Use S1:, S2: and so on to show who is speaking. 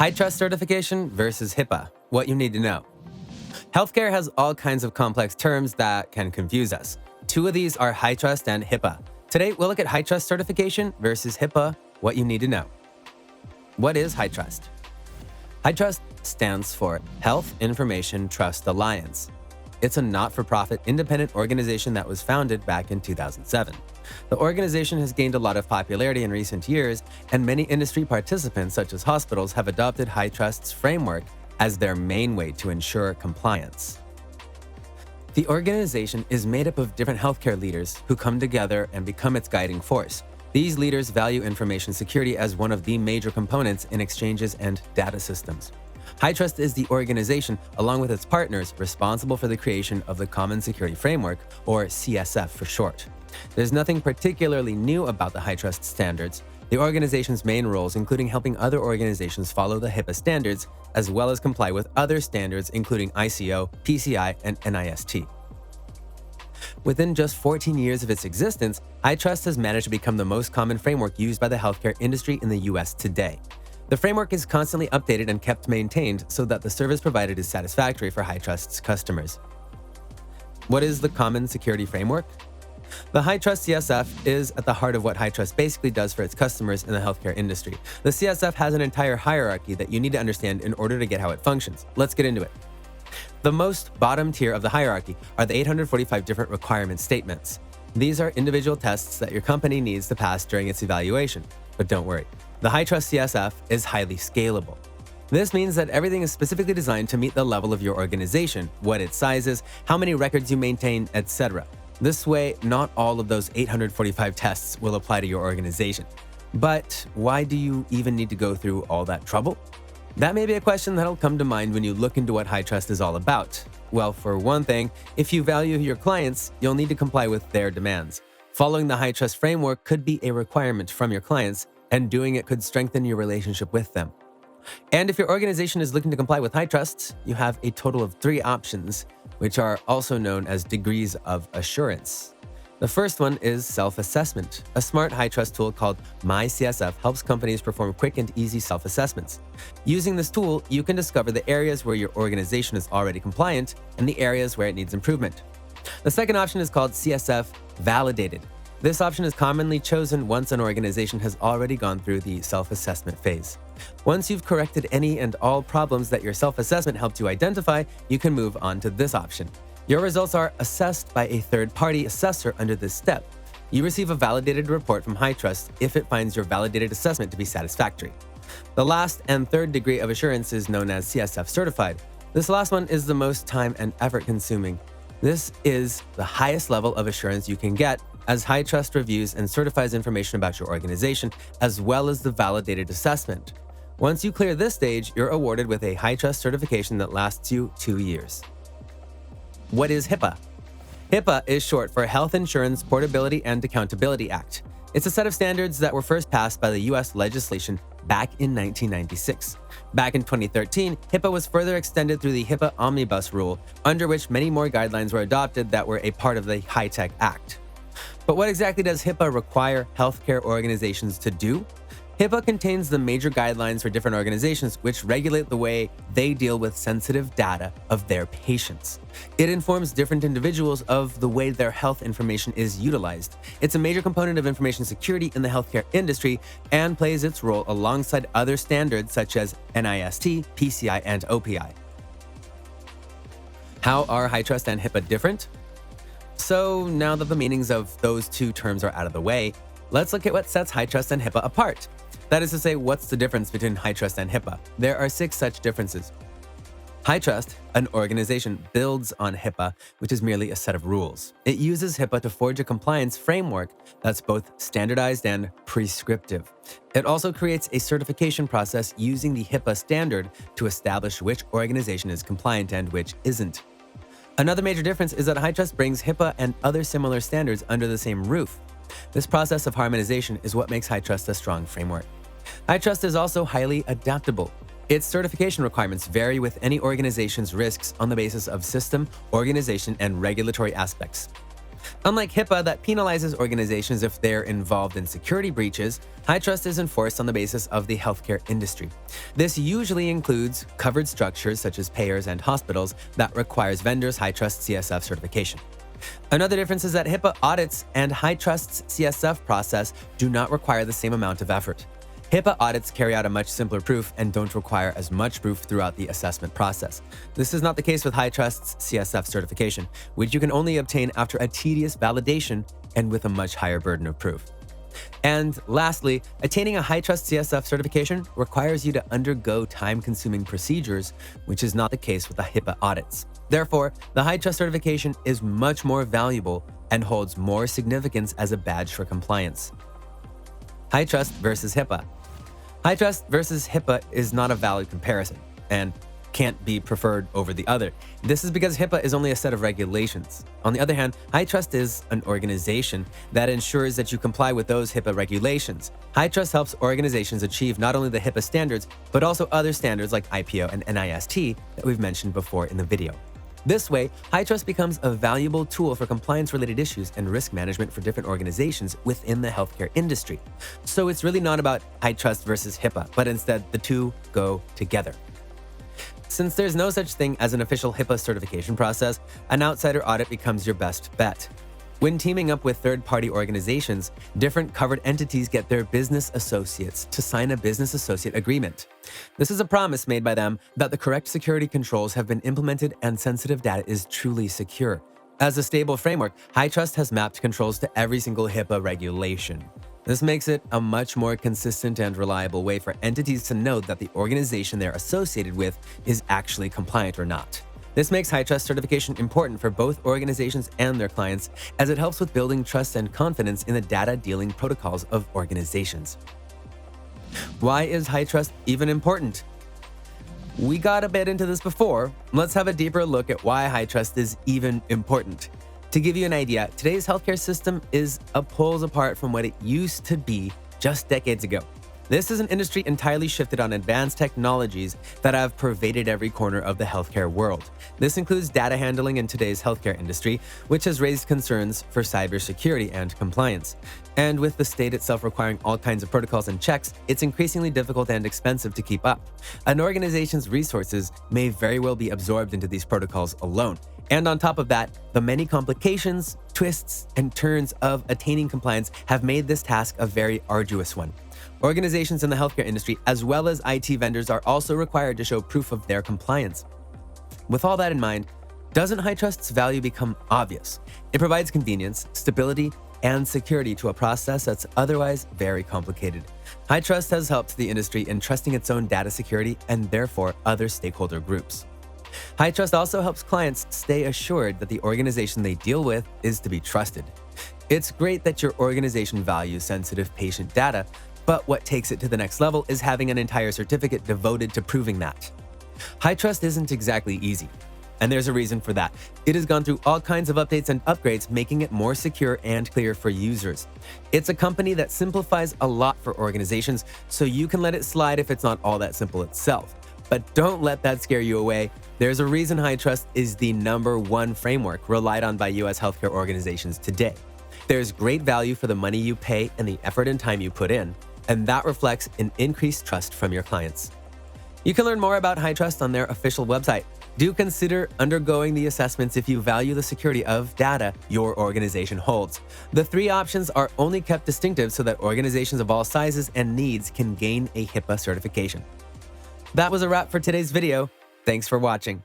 S1: HITRUST certification versus HIPAA, what you need to know. Healthcare has all kinds of complex terms that can confuse us. Two of these are HITRUST and HIPAA. Today, we'll look at HITRUST certification versus HIPAA, what you need to know. What is HITRUST? HITRUST stands for Health Information Trust Alliance. It's a not-for-profit independent organization that was founded back in 2007. The organization has gained a lot of popularity in recent years, and many industry participants, such as hospitals, have adopted HITRUST's framework as their main way to ensure compliance. The organization is made up of different healthcare leaders who come together and become its guiding force. These leaders value information security as one of the major components in exchanges and data systems. HITRUST is the organization, along with its partners, responsible for the creation of the Common Security Framework, or CSF for short. There's nothing particularly new about the HITRUST standards. The organization's main roles including helping other organizations follow the HIPAA standards, as well as comply with other standards including ICO, PCI, and NIST. Within just 14 years of its existence, HITRUST has managed to become the most common framework used by the healthcare industry in the US today. The framework is constantly updated and kept maintained so that the service provided is satisfactory for HITRUST's customers. What is the Common Security Framework? The HITRUST CSF is at the heart of what HITRUST basically does for its customers in the healthcare industry. The CSF has an entire hierarchy that you need to understand in order to get how it functions. Let's get into it. The most bottom tier of the hierarchy are the 845 different requirement statements. These are individual tests that your company needs to pass during its evaluation. But don't worry, the HITRUST CSF is highly scalable. This means that everything is specifically designed to meet the level of your organization, what its size is, how many records you maintain, etc. This way, not all of those 845 tests will apply to your organization. But why do you even need to go through all that trouble? That may be a question that'll come to mind when you look into what HITRUST is all about. Well, for one thing, if you value your clients, you'll need to comply with their demands. Following the HITRUST framework could be a requirement from your clients, and doing it could strengthen your relationship with them. And if your organization is looking to comply with HITRUST, you have a total of 3 options, which are also known as degrees of assurance. The first one is self-assessment. A smart HITRUST tool called MyCSF helps companies perform quick and easy self-assessments. Using this tool, you can discover the areas where your organization is already compliant and the areas where it needs improvement. The second option is called CSF Validated. This option is commonly chosen once an organization has already gone through the self-assessment phase. Once you've corrected any and all problems that your self-assessment helped you identify, you can move on to this option. Your results are assessed by a third-party assessor under this step. You receive a validated report from HITRUST if it finds your validated assessment to be satisfactory. The last and third degree of assurance is known as CSF Certified. This last one is the most time and effort consuming. This is the highest level of assurance you can get, as HITRUST reviews and certifies information about your organization, as well as the validated assessment. Once you clear this stage, you're awarded with a HITRUST certification that lasts you 2 years. What is HIPAA? HIPAA is short for Health Insurance Portability and Accountability Act. It's a set of standards that were first passed by the US legislation back in 1996. Back in 2013, HIPAA was further extended through the HIPAA Omnibus Rule, under which many more guidelines were adopted that were a part of the HITECH Act. But what exactly does HIPAA require healthcare organizations to do? HIPAA contains the major guidelines for different organizations which regulate the way they deal with sensitive data of their patients. It informs different individuals of the way their health information is utilized. It's a major component of information security in the healthcare industry and plays its role alongside other standards such as NIST, PCI, and OPI. How are HITRUST and HIPAA different? So now that the meanings of those two terms are out of the way, let's look at what sets HITRUST and HIPAA apart. That is to say, what's the difference between HITRUST and HIPAA? There are 6 such differences. HITRUST, an organization, builds on HIPAA, which is merely a set of rules. It uses HIPAA to forge a compliance framework that's both standardized and prescriptive. It also creates a certification process using the HIPAA standard to establish which organization is compliant and which isn't. Another major difference is that HITRUST brings HIPAA and other similar standards under the same roof. This process of harmonization is what makes HITRUST a strong framework. HITRUST is also highly adaptable. Its certification requirements vary with any organization's risks on the basis of system, organization, and regulatory aspects. Unlike HIPAA that penalizes organizations if they're involved in security breaches, HITRUST is enforced on the basis of the healthcare industry. This usually includes covered structures such as payers and hospitals that requires vendors HITRUST CSF certification. Another difference is that HIPAA audits and HITRUST's CSF process do not require the same amount of effort. HIPAA audits carry out a much simpler proof and don't require as much proof throughout the assessment process. This is not the case with HITRUST's CSF certification, which you can only obtain after a tedious validation and with a much higher burden of proof. And lastly, attaining a HITRUST CSF certification requires you to undergo time-consuming procedures, which is not the case with the HIPAA audits. Therefore, the HITRUST certification is much more valuable and holds more significance as a badge for compliance. HITRUST versus HIPAA. HITRUST versus HIPAA is not a valid comparison and can't be preferred over the other. This is because HIPAA is only a set of regulations. On the other hand, HITRUST is an organization that ensures that you comply with those HIPAA regulations. HITRUST helps organizations achieve not only the HIPAA standards, but also other standards like IPO and NIST that we've mentioned before in the video. This way, HITRUST becomes a valuable tool for compliance-related issues and risk management for different organizations within the healthcare industry. So it's really not about HITRUST versus HIPAA, but instead the two go together. Since there's no such thing as an official HIPAA certification process, an outsider audit becomes your best bet. When teaming up with third-party organizations, different covered entities get their business associates to sign a business associate agreement. This is a promise made by them that the correct security controls have been implemented and sensitive data is truly secure. As a stable framework, HITRUST has mapped controls to every single HIPAA regulation. This makes it a much more consistent and reliable way for entities to know that the organization they're associated with is actually compliant or not. This makes HITRUST certification important for both organizations and their clients, as it helps with building trust and confidence in the data dealing protocols of organizations. Why is HITRUST even important? We got a bit into this before. Let's have a deeper look at why HITRUST is even important. To give you an idea, today's healthcare system is a poles apart from what it used to be just decades ago. This is an industry entirely shifted on advanced technologies that have pervaded every corner of the healthcare world. This includes data handling in today's healthcare industry, which has raised concerns for cybersecurity and compliance. And with the state itself requiring all kinds of protocols and checks, it's increasingly difficult and expensive to keep up. An organization's resources may very well be absorbed into these protocols alone. And on top of that, the many complications, twists, and turns of attaining compliance have made this task a very arduous one. Organizations in the healthcare industry, as well as IT vendors, are also required to show proof of their compliance. With all that in mind, doesn't HITRUST's value become obvious? It provides convenience, stability, and security to a process that's otherwise very complicated. HITRUST has helped the industry in trusting its own data security and therefore other stakeholder groups. HITRUST also helps clients stay assured that the organization they deal with is to be trusted. It's great that your organization values sensitive patient data, but what takes it to the next level is having an entire certificate devoted to proving that. HITRUST isn't exactly easy, and there's a reason for that. It has gone through all kinds of updates and upgrades, making it more secure and clear for users. It's a company that simplifies a lot for organizations, so you can let it slide if it's not all that simple itself. But don't let that scare you away. There's a reason HITRUST is the #1 framework relied on by US healthcare organizations today. There's great value for the money you pay and the effort and time you put in, and that reflects in increased trust from your clients. You can learn more about HITRUST on their official website. Do consider undergoing the assessments if you value the security of data your organization holds. The 3 options are only kept distinctive so that organizations of all sizes and needs can gain a HIPAA certification. That was a wrap for today's video. Thanks for watching.